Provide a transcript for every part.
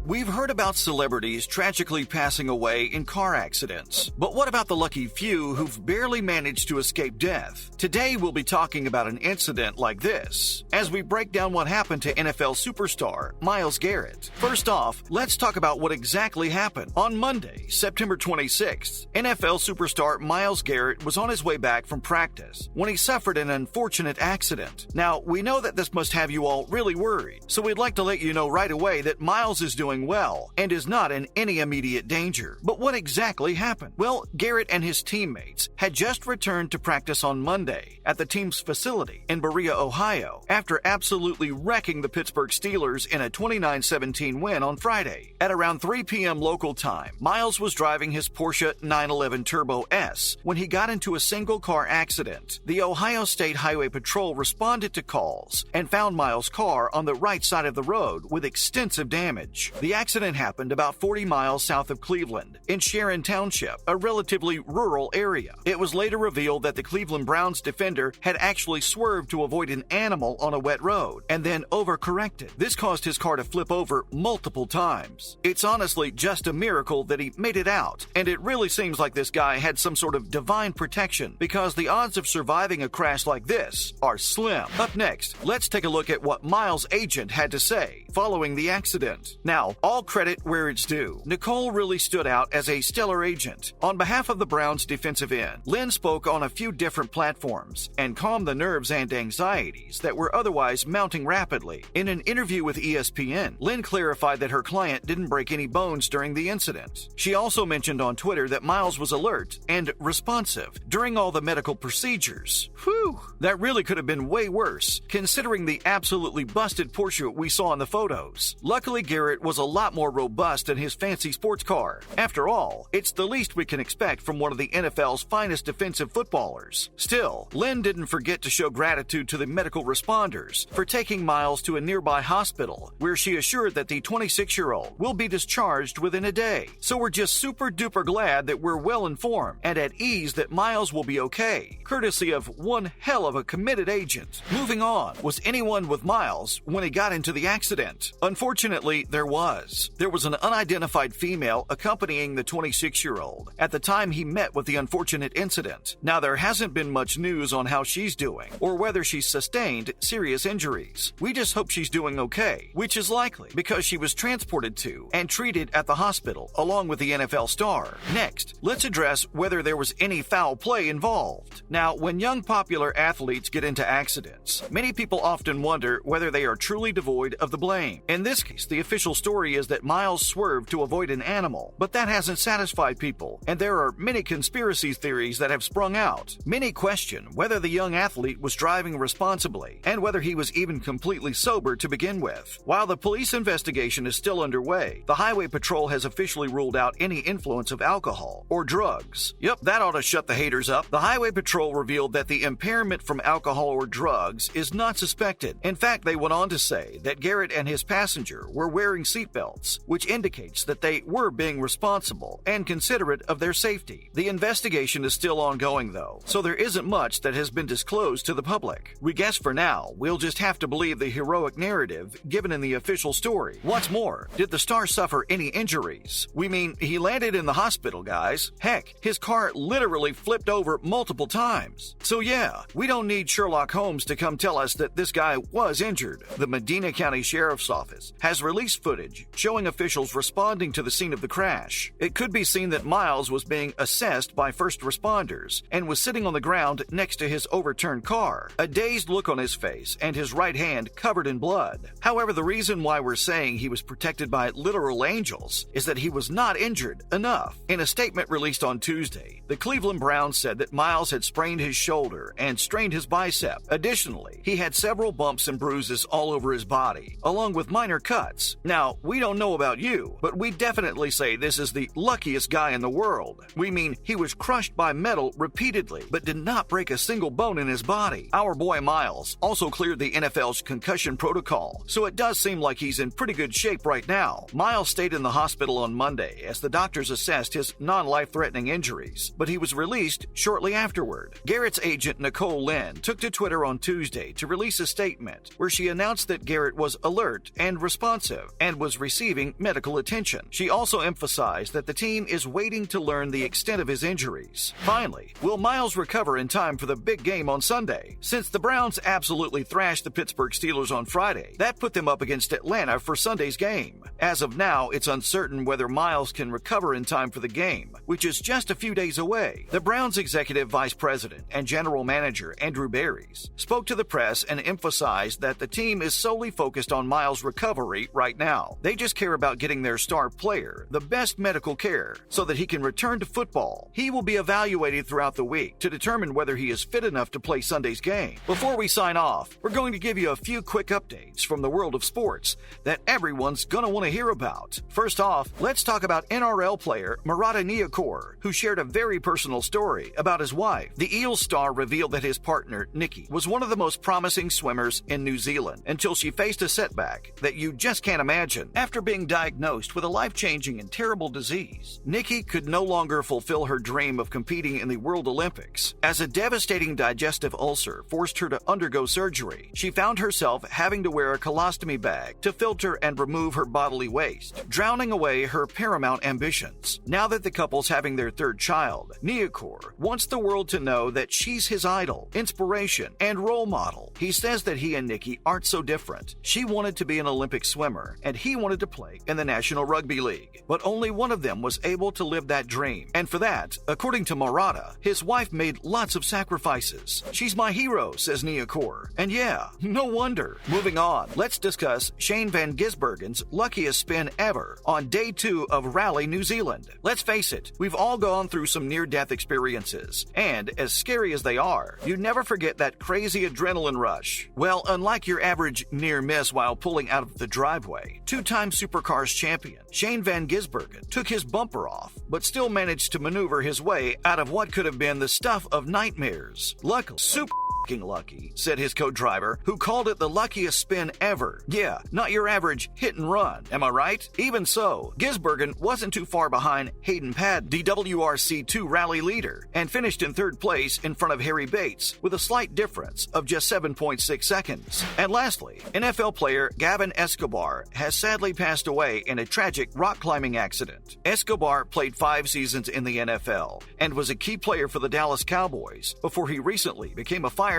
We've heard about celebrities tragically passing away in car accidents, but what about the lucky few who've barely managed to escape death? Today we'll be talking about an incident like this, as we break down what happened to NFL superstar Myles Garrett. First off, let's talk about what exactly happened. On Monday, September 26th, NFL superstar Myles Garrett was on his way back from practice when he suffered an unfortunate accident. Now, we know that this must have you all really worried, so we'd like to let you know right away that Myles is doing well and is not in any immediate danger. But what exactly happened? Well, Garrett and his teammates had just returned to practice on Monday at the team's facility in Berea, Ohio, after absolutely wrecking the Pittsburgh Steelers in a 29-17 win on Friday. At around 3 p.m. local time, Myles was driving his Porsche 911 Turbo S when he got into a single-car accident. The Ohio State Highway Patrol responded to calls and found Myles' car on the right side of the road with extensive damage. The accident happened about 40 miles south of Cleveland, in Sharon Township, a relatively rural area. It was later revealed that the Cleveland Browns defender had actually swerved to avoid an animal on a wet road, and then overcorrected. This caused his car to flip over multiple times. It's honestly just a miracle that he made it out, and it really seems like this guy had some sort of divine protection, because the odds of surviving a crash like this are slim. Up next, let's take a look at what Myles' agent had to say following the accident. Now, all credit where it's due. Nicole really stood out as a stellar agent. On behalf of the Browns defensive end, Lynn spoke on a few different platforms and calmed the nerves and anxieties that were otherwise mounting rapidly. In an interview with ESPN, Lynn clarified that her client didn't break any bones during the incident. She also mentioned on Twitter that Myles was alert and responsive during all the medical procedures. Whew, that really could have been way worse, considering the absolutely busted Porsche we saw in the photos. Luckily, Garrett was a lot more robust in his fancy sports car. After all, it's the least we can expect from one of the NFL's finest defensive footballers. Still, Lynn didn't forget to show gratitude to the medical responders for taking Myles to a nearby hospital, where she assured that the 26-year-old will be discharged within a day. So we're just super duper glad that we're well informed and at ease that Myles will be okay, courtesy of one hell of a committed agent. Moving on, was anyone with Myles when he got into the accident? Unfortunately, there was. There was an unidentified female accompanying the 26-year-old at the time he met with the unfortunate incident. Now, there hasn't been much news on how she's doing or whether she's sustained serious injuries. We just hope she's doing okay, which is likely because she was transported to and treated at the hospital along with the NFL star. Next, let's address whether there was any foul play involved. Now, when young popular athletes get into accidents, many people often wonder whether they are truly devoid of the blame. In this case, the official story is that Myles swerved to avoid an animal, but that hasn't satisfied people, and there are many conspiracy theories that have sprung out. Many question whether the young athlete was driving responsibly and whether he was even completely sober to begin with. While the police investigation is still underway, the Highway Patrol has officially ruled out any influence of alcohol or drugs. Yep, that ought to shut the haters up. The Highway Patrol revealed that the impairment from alcohol or drugs is not suspected. In fact, they went on to say that Garrett and his passenger were wearing seatbelts, which indicates that they were being responsible and considerate of their safety. The investigation is still ongoing, though, so there isn't much that has been disclosed to the public. We guess for now, we'll just have to believe the heroic narrative given in the official story. What's more, did the star suffer any injuries? We mean, he landed in the hospital, guys. Heck, his car literally flipped over multiple times. So yeah, we don't need Sherlock Holmes to come tell us that this guy was injured. The Medina County Sheriff's Office has released footage showing officials responding to the scene of the crash. It could be seen that Myles was being assessed by first responders and was sitting on the ground next to his overturned car, a dazed look on his face and his right hand covered in blood. However, the reason why we're saying he was protected by literal angels is that he was not injured enough. In a statement released on Tuesday, the Cleveland Browns said that Myles had sprained his shoulder and strained his bicep. Additionally, he had several bumps and bruises all over his body, along with minor cuts. Now, we don't know about you, but we definitely say this is the luckiest guy in the world. We mean he was crushed by metal repeatedly, but did not break a single bone in his body. Our boy Myles also cleared the NFL's concussion protocol, so it does seem like he's in pretty good shape right now. Myles stayed in the hospital on Monday as the doctors assessed his non-life-threatening injuries, but he was released shortly afterward. Garrett's agent Nicole Lynn took to Twitter on Tuesday to release a statement where she announced that Garrett was alert and responsive and was is receiving medical attention. She also emphasized that the team is waiting to learn the extent of his injuries. Finally, will Myles recover in time for the big game on Sunday? Since the Browns absolutely thrashed the Pittsburgh Steelers on Friday, that put them up against Atlanta for Sunday's game. As of now, it's uncertain whether Myles can recover in time for the game, which is just a few days away. The Browns executive vice president and general manager Andrew Berries spoke to the press and emphasized that the team is solely focused on Myles' recovery right now. They just care about getting their star player the best medical care so that he can return to football. He will be evaluated throughout the week to determine whether he is fit enough to play Sunday's game. Before we sign off, we're going to give you a few quick updates from the world of sports that everyone's going to want to hear about. First off, let's talk about NRL player Murata Niakor, who shared a very personal story about his wife. The Eels star revealed that his partner, Nikki, was one of the most promising swimmers in New Zealand until she faced a setback that you just can't imagine. After being diagnosed with a life-changing and terrible disease, Nikki could no longer fulfill her dream of competing in the World Olympics. As a devastating digestive ulcer forced her to undergo surgery, she found herself having to wear a colostomy bag to filter and remove her bodily waste, drowning away her paramount ambitions. Now that the couple's having their third child, Niakor wants the world to know that she's his idol, inspiration, and role model. He says that he and Nikki aren't so different. She wanted to be an Olympic swimmer, and he wanted to play in the National Rugby League. But only one of them was able to live that dream. And for that, according to Murata, his wife made lots of sacrifices. She's my hero, says Niakor. And yeah, no wonder. Moving on, let's discuss Shane van Gisbergen's luckiest spin ever on day 2 of Rally New Zealand. Let's face it, we've all gone through some near-death experiences, and as scary as they are, you never forget that crazy adrenaline rush. Well, unlike your average near miss while pulling out of the driveway, 2-time Supercars champion Shane van Gisbergen took his bumper off, but still managed to maneuver his way out of what could have been the stuff of nightmares. Luckily, super lucky, said his co-driver, who called it the luckiest spin ever. Yeah, not your average hit and run, am I right? Even so, Gisbergen wasn't too far behind Hayden Padd, the WRC2 rally leader, and finished in third place in front of Harry Bates with a slight difference of just 7.6 seconds. And lastly, NFL player Gavin Escobar has sadly passed away in a tragic rock climbing accident. Escobar played 5 seasons in the NFL and was a key player for the Dallas Cowboys before he recently became a firefighter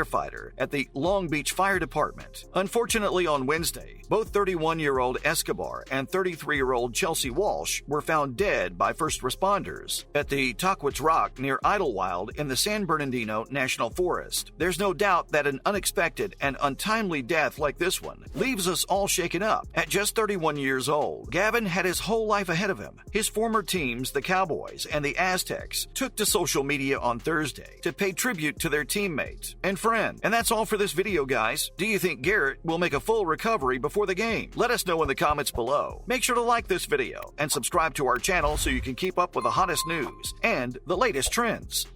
at the Long Beach Fire Department. Unfortunately, on Wednesday, both 31-year-old Escobar and 33-year-old Chelsea Walsh were found dead by first responders at the Tahquitz Rock near Idlewild in the San Bernardino National Forest. There's no doubt that an unexpected and untimely death like this one leaves us all shaken up. At just 31 years old, Gavin had his whole life ahead of him. His former teams, the Cowboys and the Aztecs, took to social media on Thursday to pay tribute to their teammate and friend. And that's all for this video, guys. Do you think Garrett will make a full recovery before the game? Let us know in the comments below. Make sure to like this video and subscribe to our channel so you can keep up with the hottest news and the latest trends.